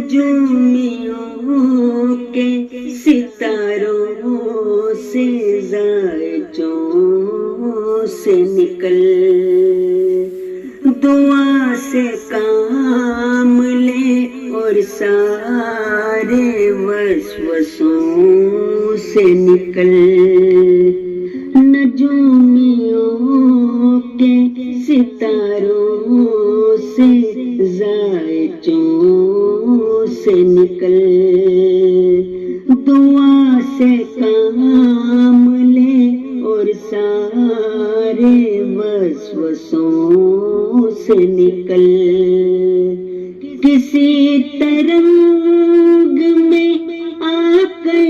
نجومیوں کے ستاروں سے زائچوں سے نکل دعا سے کام لے اور سارے وسوسوں سے نکل نجومیوں کے ستاروں سے زائچوں سے نکل دعا سے کام لے اور سارے وسوسوں سے نکل کسی ترنگ میں آ کر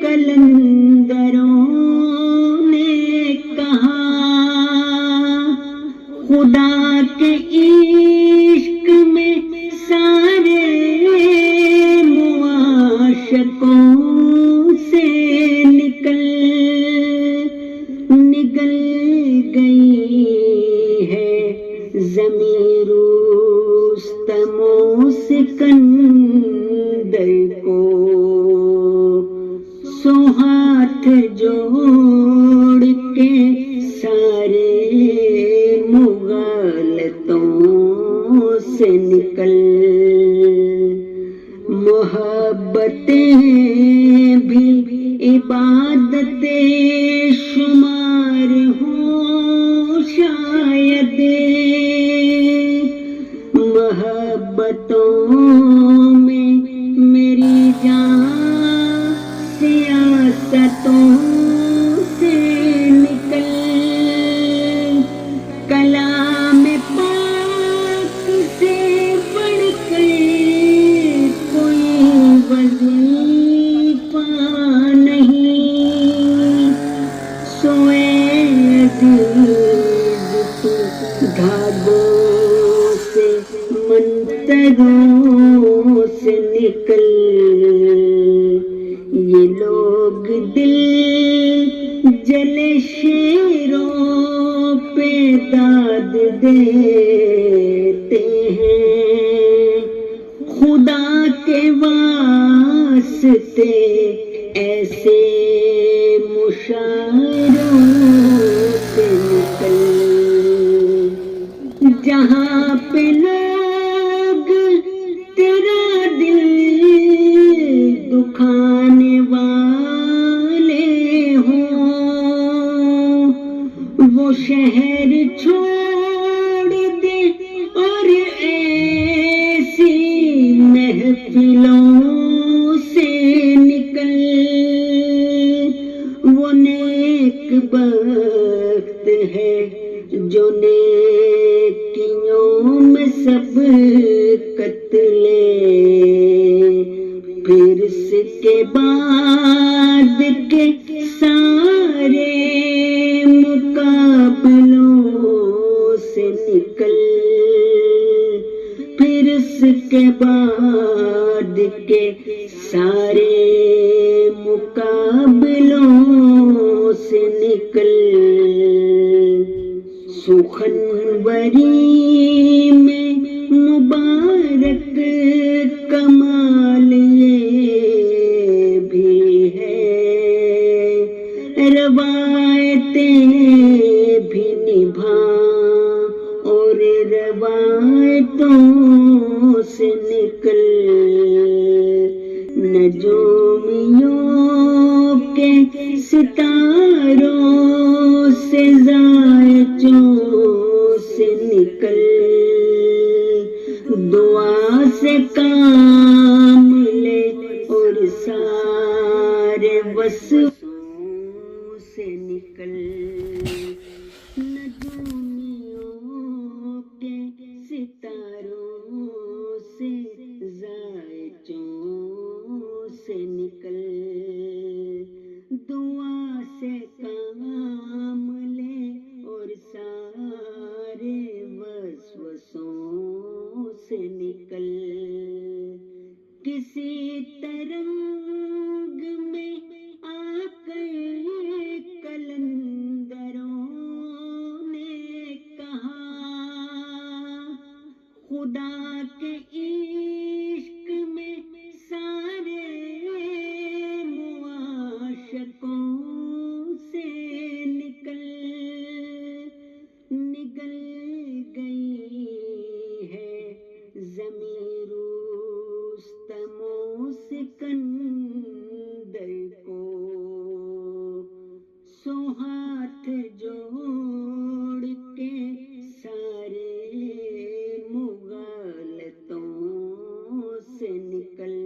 کلندروں نے کہا خدا کے عشق میں سارے معاشقوں سے نکل گئی ہے ضمیر رستم و سکندر کو سو ہاتھ جوڑ کے سارے مغالطوں سے نکل محبتیں بھی عبادت شمار ہوں شاید محبتوں میں میری جان سیاستوں سے نکل کلام پاک سے بڑھ کر کوئی وظیفہ نہیں سوئے عزیز تو دھاگوں سے منتروں سے نکل یہ لوگ دل جلے شیروں پہ داد دیتے ہیں خدا کے واسطے ایسے مشاعروں سے نکل جہاں پہ لوگ تیرا دل دکھانے والے ہوں وہ شہر چھوڑ دے اور ایسی محفلوں سے نکل وہ نیک بخت ہے جو نیکیوں میں سبقت لے پھر اس کے بعد کے سارے مقابلوں سے نکل پھر اس کے بعد کے سارے مقابلوں سے نکل سخنوری میں مبارک کمال یہ بھی ہے روایتیں بھی نبھا اور روایتوں سے نکل نجومیوں کے ستاروں سے زائچوں سے نکل دعا سے کام لے اور سارے وسوسوں سے نکل نجومیوں کے ستاروں سے زائچوں سے نکل دعا سے کام لے اور سارے وسوسوں سے نکل کسی ترنگ میں آ سے نکل